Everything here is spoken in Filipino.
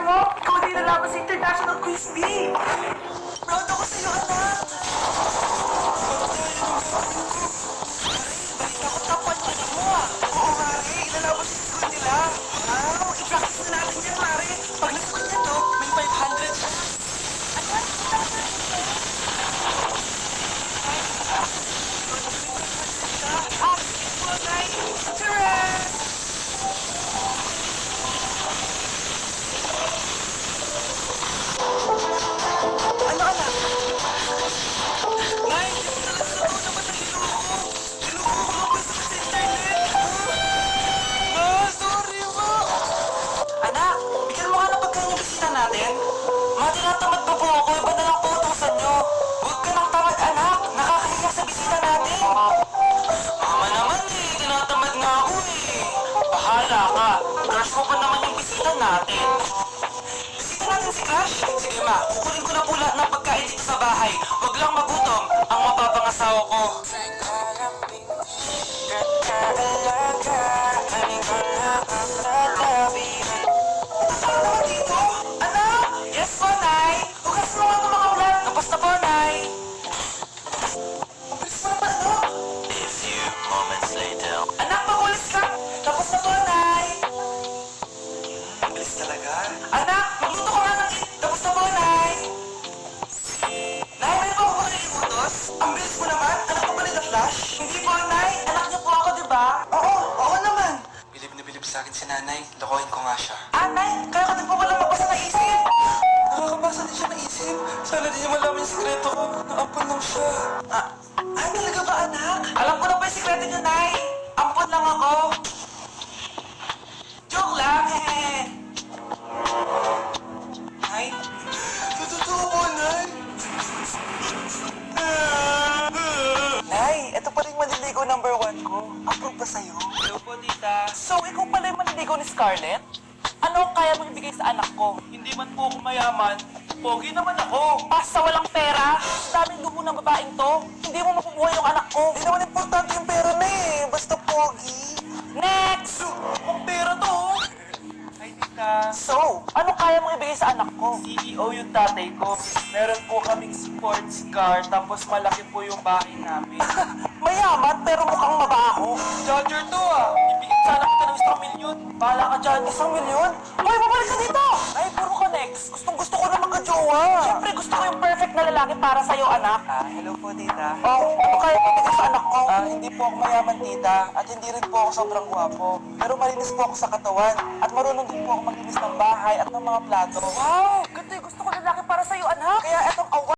mo? Ikaw din nalaban sa International Quiz Bee! Proud ako sa'yo, anak! Balita ko top 1 ka mo ah! Oo, Mare! Ilalaban sa school nila! Wow! I-practice na natin yan, Mare! Pag nasagot niya to, may 500 siya! Ano, anak? Nay, hindi mo talaga sa ako naman ang niloko. Niloko ko ang gusto sa internet. Sorry mo. Anak, bigyan mo nga ng pagkain yung bisita natin. Ma, tinatamad pa po ako. Iba na lang po utusan nyo. Huwag ka nang tamad, anak. Nakakahiya sa bisita natin. Mama naman eh. Tinatamad nga ako eh. Bahala ka. Crush mo pa naman yung bisita natin. Bisita natin si Crush? Sige ma, kukunin ko na po lahat ng pagkain dito sa bahay. Huwag lang magutom ang mapapangasawa ko. Ano naman dito? Anak! Yes po, Nay! Hugas mo nga itong mga ulan. Tapos na po, Nay! Ang bilis mo naman, ano? A few moments later. Anak, magulis ka! Tapos na po, Nay! Ang bilis talaga. Anak, magluto ko nga ng cake. Tapos na po, Nay! Nay, may pa ako ba nalimutos? Ang bilis mo naman. Anak mo ba nila Flash? Hindi po, Nay. Anak niyo po ako, di ba? Oo naman. Bilib na bilib sa akin si Nanay. Lokohin ko nga siya. Nay, kaya ka din po pala magbasa ng isip. Nakakabasa din siya ng isip. Sana di niya malaman yung sikreto ko. Naampun lang siya. Talaga ba, anak? Alam ko na po yung sikreto niyo, Nay. Ampun lang ako. Joke lang, hehe. Nay? Totoo po, Nay. Nay, ito pa rin manliligaw number 1 ko. Approve ba sa'yo? Hello po, tita. So, ikaw pala yung manliligaw ni Scarlett? Ano ang kaya mong ibigay sa anak ko? Hindi man po ako mayaman. Pogi naman ako. Basta walang pera. Daming luho ng babaeng to. Hindi mo mapubuhay yung anak ko. Hindi naman importante yung pera na eh. Basta pogi. Next! Ang pera to. Hi, tita. So, ano kaya mong ibigay sa anak ko? CEO yung tatay ko. Meron po kaming sports car, tapos malaki po yung bahay namin. Mayaman, pero mukhang mabaho. Charger to ah. Ibigay sana kita ng 1,000,000. Bahala ka dyan, 1,000,000? Hoy, babalik ka dito! Ay, puro ka next. Gustong gusto ko na magka-jowa. Siyempre, gusto ko yung perfect na lalaki para sa'yo, anak. Hello po, tita. Oh, ano kaya mo ibigay sa anak ko? Hindi po ako mayaman, tita. At hindi rin po ako sobrang gwapo. Pero malinis po ako sa katawan. At marunong din po ako maglinis ng bahay at ng mga plato. Wow!